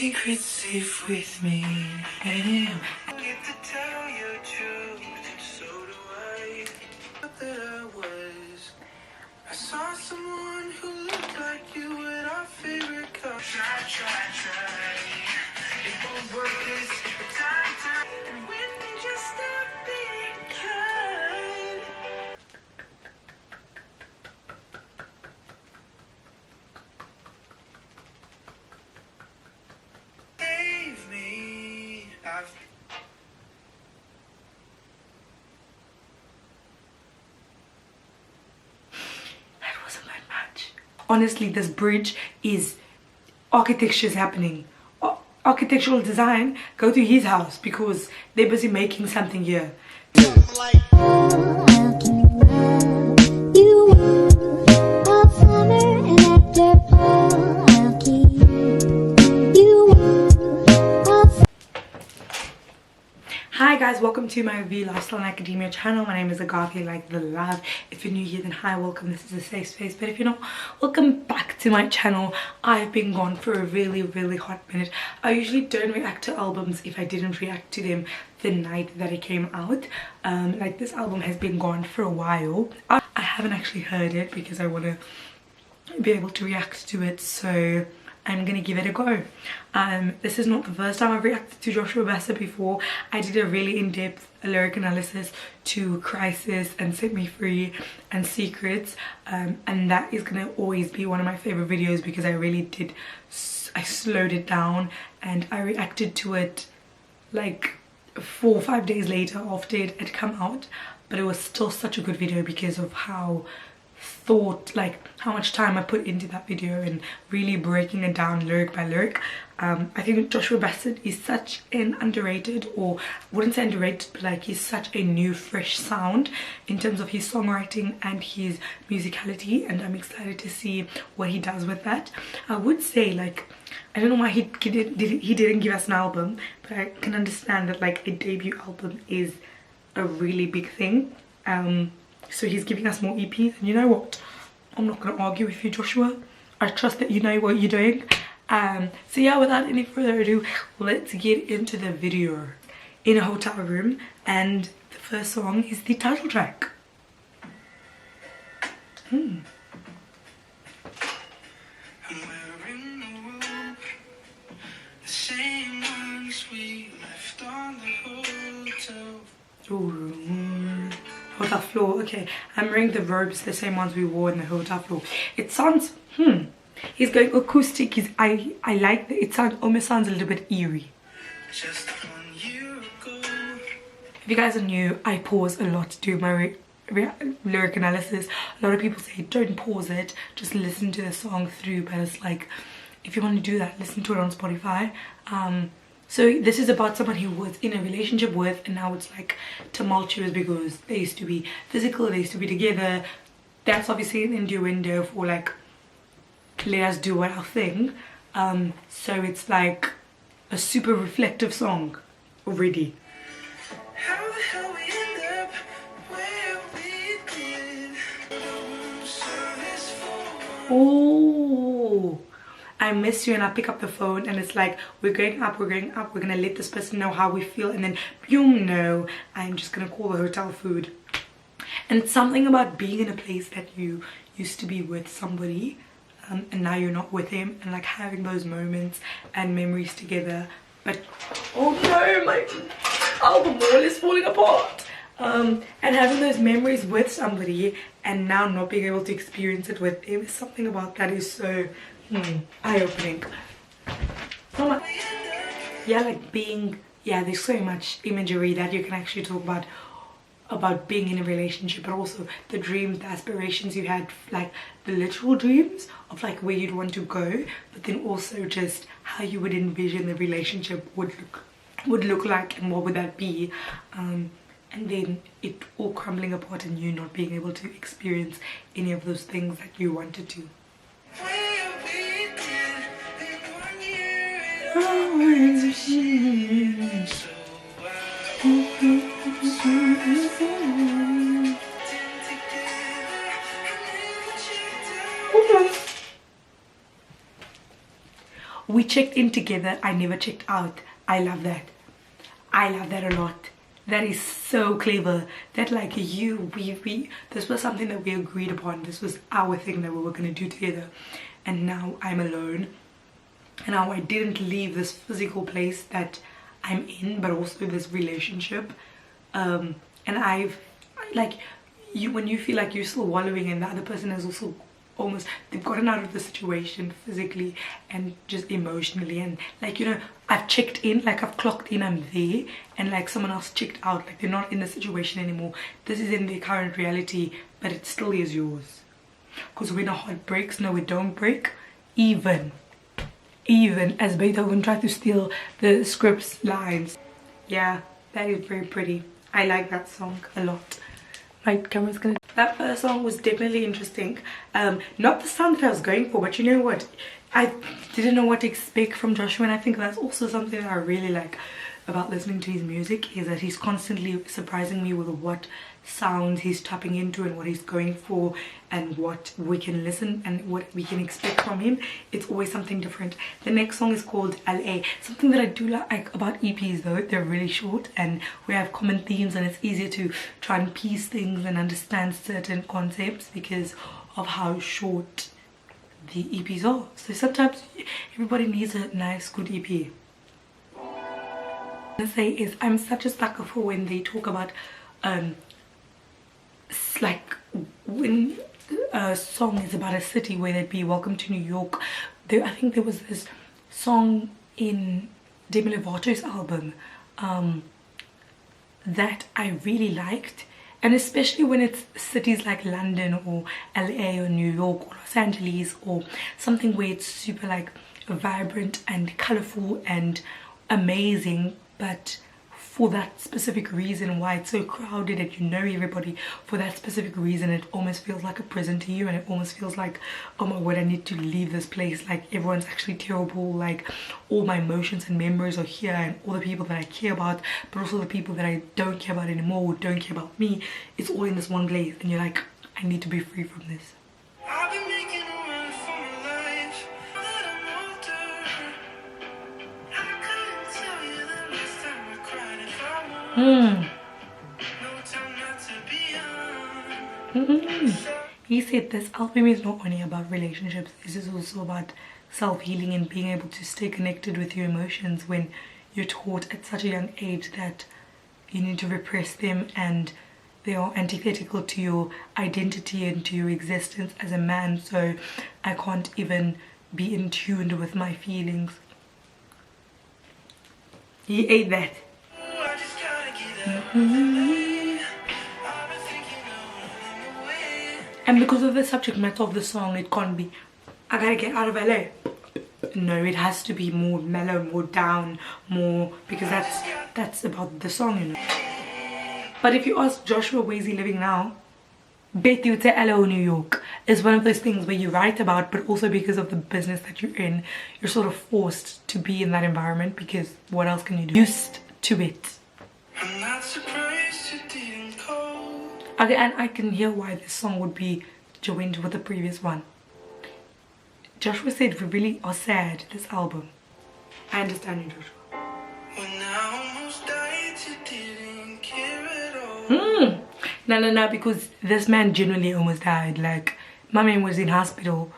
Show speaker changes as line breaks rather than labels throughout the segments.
secret's safe with me. I get to tell you truth, and so do I. That I was. I saw someone who looked like you at our favorite cup. Try. It won't work this time. And when you just stop being kind. Save me. That wasn't that much. Honestly, this bridge is architecture's happening. Architectural design, go to his house because they're busy making something here. Hi guys, welcome to my review Lifeline Academia channel. My name is Agape, like the love. If you're new here, then hi, welcome. This is a safe space. But if you're not, welcome back to my channel. I've been gone for a really hot minute. I usually don't react to albums if I didn't react to them the night that it came out. Like this album has been gone for a while. I haven't actually heard it because I want to be able to react to it, so I'm gonna give it a go. This is not the first time I've reacted to Joshua Bassett before. I did a really in-depth lyric analysis to Crisis and Set Me Free and Secrets, and that is gonna always be one of my favorite videos because I slowed it down and I reacted to it like 4 or 5 days later after it had come out, but it was still such a good video because of how much time I put into that video and really breaking it down lyric by lyric. I think Joshua Bassett is such an underrated, or I wouldn't say underrated, but like he's such a new fresh sound in terms of his songwriting and his musicality, and I'm excited to see what he does with that. I would say, like, I don't know why he didn't give us an album, but I can understand that like a debut album is a really big thing. So he's giving us more EPs, and you know what? I'm not going to argue with you, Joshua. I trust that you know what you're doing. So yeah, without any further ado, let's get into the video. In a hotel room, and the first song is the title track. I'm wearing the robe, the same ones we left on the hotel. Hotel floor. Okay, I'm wearing the robes, the same ones we wore in the hotel floor. It sounds he's going acoustic. I like that. It almost sounds a little bit eerie. Just 1 year ago. If you guys are new, I pause a lot to do my lyric analysis. A lot of people say don't pause it, just listen to the song through, but it's like, if you want to do that, listen to it on Spotify. So this is about someone who was in a relationship with, and now it's like tumultuous because they used to be physical, they used to be together. That's obviously an innuendo for like, let us do our thing. So it's like a super reflective song already. How the hell we end up where we did? Oh, I miss you, and I pick up the phone and it's like, we're going up, we're gonna let this person know how we feel, and then you know, I'm just gonna call the hotel food. And it's something about being in a place that you used to be with somebody, and now you're not with him, and like having those moments and memories together. But oh no, my album wall is falling apart. And having those memories with somebody and now not being able to experience it with him, is something about that is so eye-opening. So much, yeah, like being, yeah, there's so much imagery that you can actually talk about being in a relationship, but also the dreams, the aspirations you had, like the literal dreams of like where you'd want to go, but then also just how you would envision the relationship would look like, and what would that be, and then it all crumbling apart and you not being able to experience any of those things that you wanted to. We checked in together, I never checked out. I love that. I love that a lot. That is so clever. That like we this was something that we agreed upon. This was our thing that we were going to do together. And now I'm alone. And now I didn't leave this physical place that I'm in, but also this relationship. And I've like when you feel like you're still wallowing and the other person is also almost, they've gotten out of the situation physically and just emotionally, and like, you know, I've checked in, like I've clocked in, I'm there, and like someone else checked out, like they're not in the situation anymore. This is in their current reality, but it still is yours. Because when a heart breaks, no, it don't break. Even as Beethoven tried to steal the script's lines. Yeah, that is very pretty. I like that song a lot. My camera's gonna... That first song was definitely interesting. Not the sound that I was going for, but you know what? I didn't know what to expect from Joshua, and I think that's also something that I really like about listening to his music, is that he's constantly surprising me with what sounds he's tapping into and what he's going for and what we can listen and what we can expect from him. It's always something different. The next song is called LA. Something that I do like about EPs though, they're really short and we have common themes, and it's easier to try and piece things and understand certain concepts because of how short the EPs are. So sometimes everybody needs a nice good EP. What I say is I'm such a sucker for when they talk about like when a song is about a city, whether it be Welcome to New York. I think there was this song in Demi Lovato's album that I really liked, and especially when it's cities like London or LA or New York or Los Angeles or something where it's super like vibrant and colorful and amazing, but for that specific reason, why it's so crowded and you know everybody, for that specific reason it almost feels like a prison to you, and it almost feels like, oh my god, I need to leave this place, like everyone's actually terrible, like all my emotions and memories are here, and all the people that I care about, but also the people that I don't care about anymore or don't care about me, it's all in this one place, and you're like, I need to be free from this. He said this album is not only about relationships, this is also about self-healing and being able to stay connected with your emotions when you're taught at such a young age that you need to repress them and they are antithetical to your identity and to your existence as a man, so I can't even be in tune with my feelings. He ate that. And because of the subject matter of the song, it can't be, I gotta get out of LA. No, it has to be more mellow, more down, more, because that's about the song, you know. But if you ask Joshua where is he living now, bet you would say LA or New York. It's one of those things where you write about, but also because of the business that you're in, you're sort of forced to be in that environment because what else can you do? Used to it. I'm not surprised you didn't call. Okay, and I can hear why this song would be joined with the previous one. Joshua said we really are sad, this album. I understand you, Joshua. When I almost died, you didn't care at all. No, because this man genuinely almost died. Like, my man was in hospital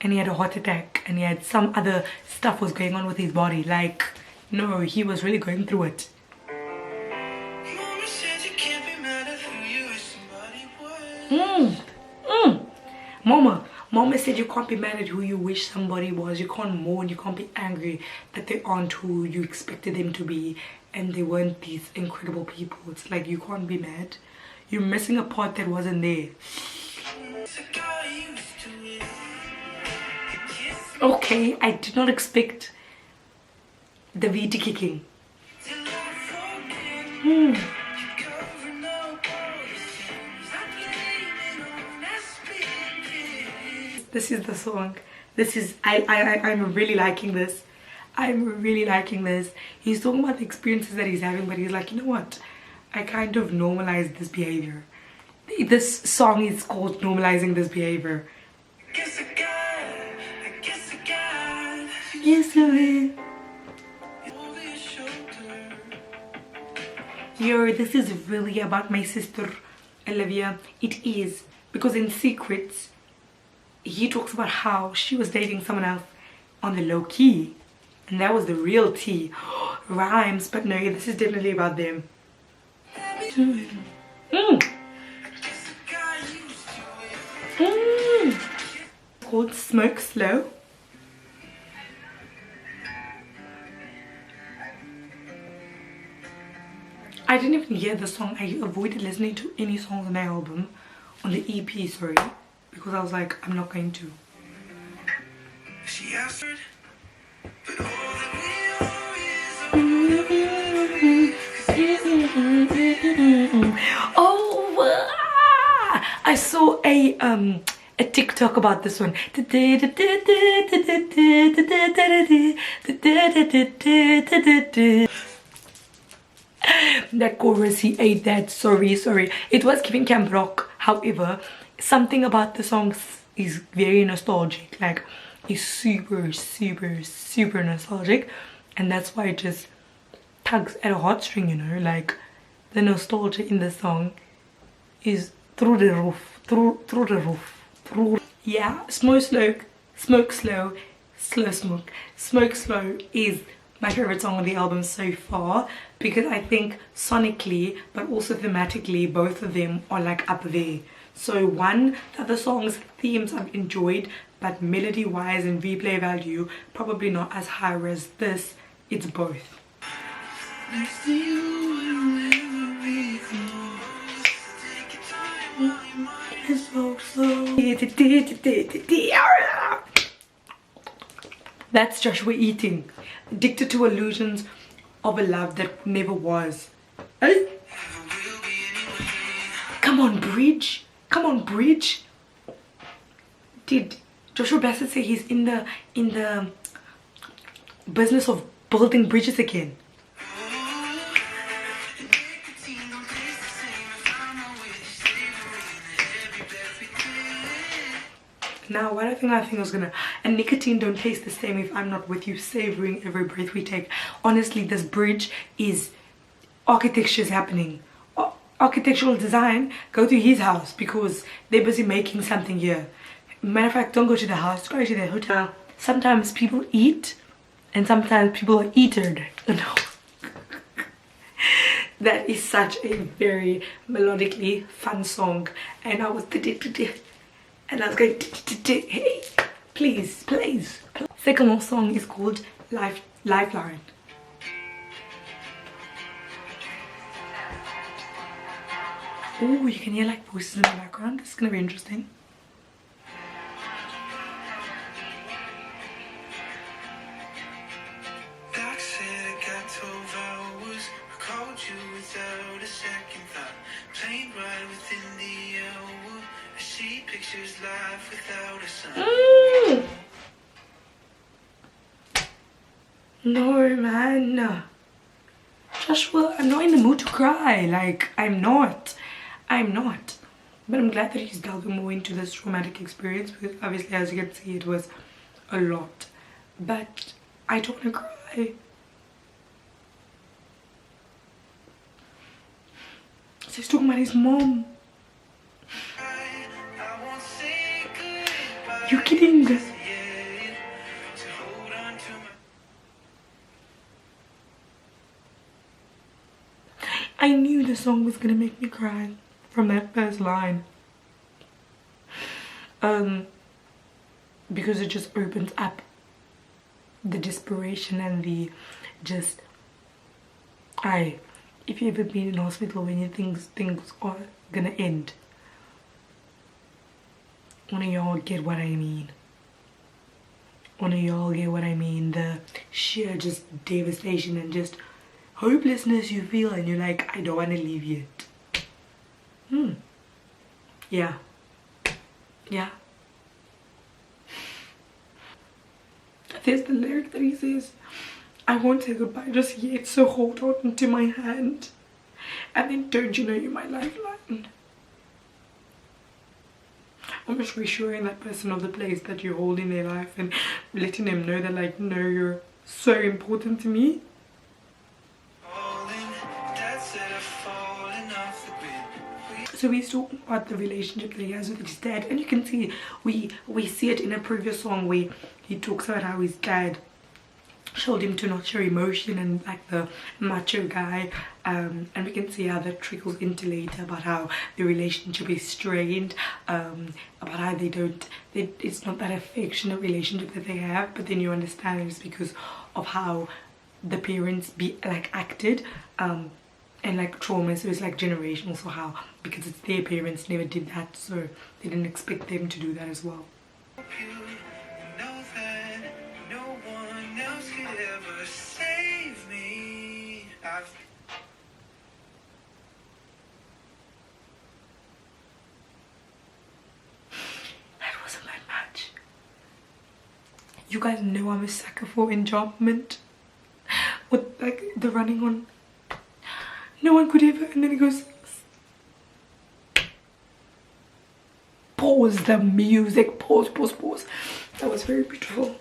and he had a heart attack and he had some other stuff was going on with his body. Like, no, he was really going through it. Mama said you can't be mad at who you wish somebody was. You can't mourn, you can't be angry that they aren't who you expected them to be and they weren't these incredible people. It's like you can't be mad. You're missing a part that wasn't there. Okay, I did not expect the V to kick in. This is the song. This is I'm really liking this. I'm really liking this. He's talking about the experiences that he's having, but he's like, you know what? I kind of normalized this behavior. This song is called Normalizing This Behavior. Yes, I will. Yo, this is really about my sister Olivia. It is, because in secrets he talks about how she was dating someone else on the low key, and that was the real tea. Rhymes, but no, this is definitely about them. It's called Smoke Slow. I didn't even hear the song. I avoided listening to any songs on the album, on the EP, sorry, because I was like, I'm not going to. She answered, but all that we oh, I saw a TikTok about this one. That chorus, he ate that. Sorry, it was giving Camp Rock. However, something about the song is very nostalgic. Like, it's super nostalgic, and that's why it just tugs at a heartstring, you know. Like, the nostalgia in the song is through the roof, through the roof. Yeah, Smoke Slow, Smoke Slow is my favorite song on the album so far, because I think sonically but also thematically both of them are like up there. So the other song's themes I've enjoyed, but melody wise and replay value probably not as high as this. It's both. Next to you, that's Joshua Eating. Addicted to illusions of a love that never was. Hey? Come on, Bridge. Did Joshua Bassett say he's in the business of building bridges again? Now, what I think I was gonna, and nicotine don't taste the same if I'm not with you, savoring every breath we take. Honestly, this bridge is architecture's happening. Architectural design, go to his house because they're busy making something here. Matter of fact, don't go to the house, go to the hotel. Sometimes people eat and sometimes people are eatered. No. That is such a very melodically fun song, and I was going, hey, please. Second song is called Lifeline. Oh, you can hear like voices in the background. This is gonna be interesting. No, man. Joshua, I'm not in the mood to cry. Like, I'm not. But I'm glad that he's delving more into this traumatic experience, because obviously, as you can see, it was a lot. But I don't want to cry. So he's talking about his mom. You kidding? I knew the song was gonna make me cry from that first line. Because it just opens up the desperation and the just if you've ever been in hospital when you think things are gonna end. One of y'all get what I mean. The sheer just devastation and just hopelessness you feel, and you're like, I don't want to leave yet. Yeah. There's the lyric that he says, I won't say goodbye just yet, so hold on to my hand, and then don't you know you're my lifeline. I'm just reassuring that person of the place that you hold in their life and letting them know that, like, no, you're so important to me. So he's talking about the relationship that he has with his dad, and you can see we see it in a previous song where he talks about how his dad showed him to not show emotion and like the macho guy, and we can see how that trickles into later about how the relationship is strained, about how it's not that affectionate relationship that they have, but then you understand it's because of how the parents acted, and like trauma. So it's like generational, so how, because it's their parents never did that, so they didn't expect them to do that as well. That wasn't that much. You guys know I'm a sucker for enjambment with like the running on. No one could ever, and then he goes, pause the music, pause. That was very beautiful.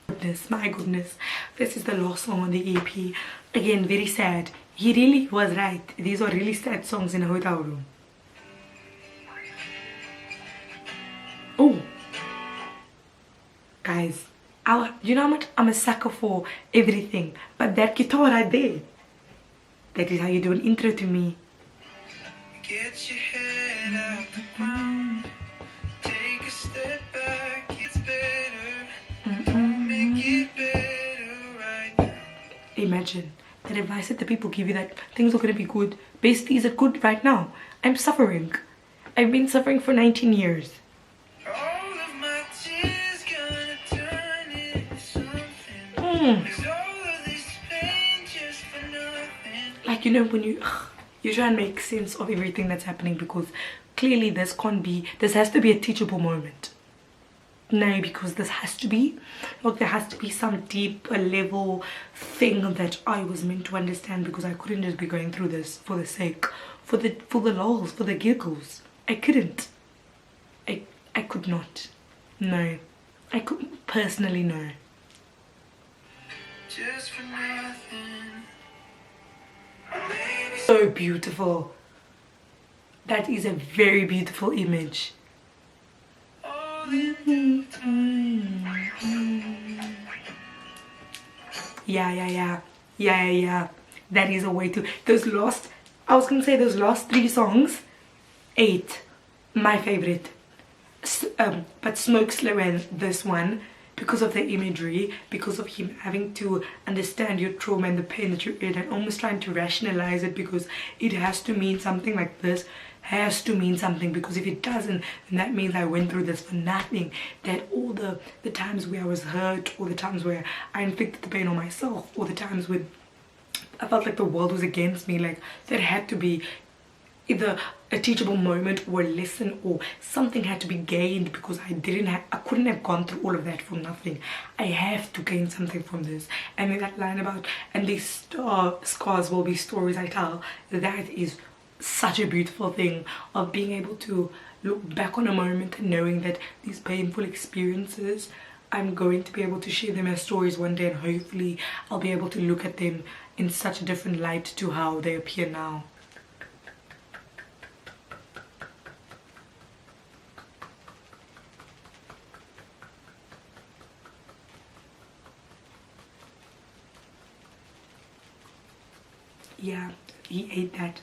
Goodness, my goodness, this is the last song on the EP. Again, very sad. He really was right. These are really sad songs in a hotel room. Oh, guys, you know how much I'm a sucker for everything, but that guitar right there, that is how you do an intro to me. Get your head out the ground, take a step back, it's better, make it better right now. Imagine that advice that the people give you, that things are going to be good. Basically, is it good right now? I'm suffering. I've been suffering for 19 years. Like, you know, when you try and make sense of everything that's happening, because clearly this has to be a teachable moment. No, because this has to be, like, there has to be some deep level thing that I was meant to understand, because I couldn't just be going through this for the sake, for the lols, for the giggles. I couldn't. I could not. No. I couldn't personally, no. Just for nothing. So beautiful. That is a very beautiful image. Yeah. That is a way to, I was gonna say those last 3 songs, 8, my favorite. But Smoke Slow and this one, because of the imagery, because of him having to understand your trauma and the pain that you're in, and almost trying to rationalize it, because it has to mean something. Like this has to mean something, because if it doesn't, then that means I went through this for nothing. That all the times where I was hurt, or the times where I inflicted the pain on myself, or the times when I felt like the world was against me, like that had to be either a teachable moment or a lesson, or something had to be gained, because I couldn't have gone through all of that for nothing. I have to gain something from this. And then that line about, and these scars will be stories I tell, that is such a beautiful thing, of being able to look back on a moment and knowing that these painful experiences, I'm going to be able to share them as stories one day, and hopefully I'll be able to look at them in such a different light to how they appear now. Yeah, he ate that.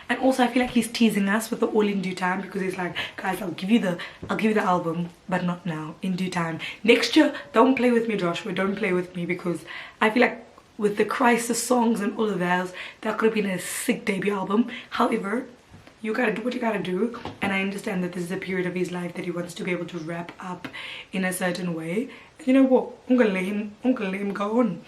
And also I feel like he's teasing us with the all in due time, because he's like, guys, I'll give you the album, but not now, in due time. Next year, don't play with me, Joshua, don't play with me, because I feel like with the crisis songs and all of that could have been a sick debut album. However, you gotta do what you gotta do, and I understand that this is a period of his life that he wants to be able to wrap up in a certain way. And you know what, I'm gonna let him go on.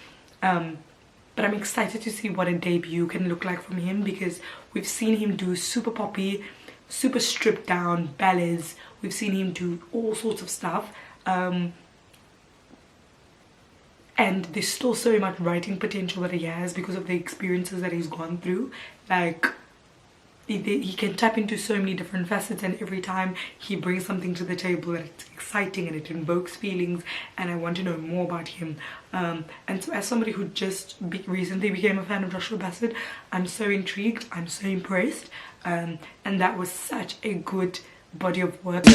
But I'm excited to see what a debut can look like from him, because we've seen him do super poppy, super stripped down ballads. We've seen him do all sorts of stuff. And there's still so much writing potential that he has because of the experiences that he's gone through. Like, he can tap into so many different facets, and every time he brings something to the table and it's exciting and it invokes feelings, and I want to know more about him. And so as somebody who just recently became a fan of Joshua Bassett, I'm so intrigued, I'm so impressed, and that was such a good body of work.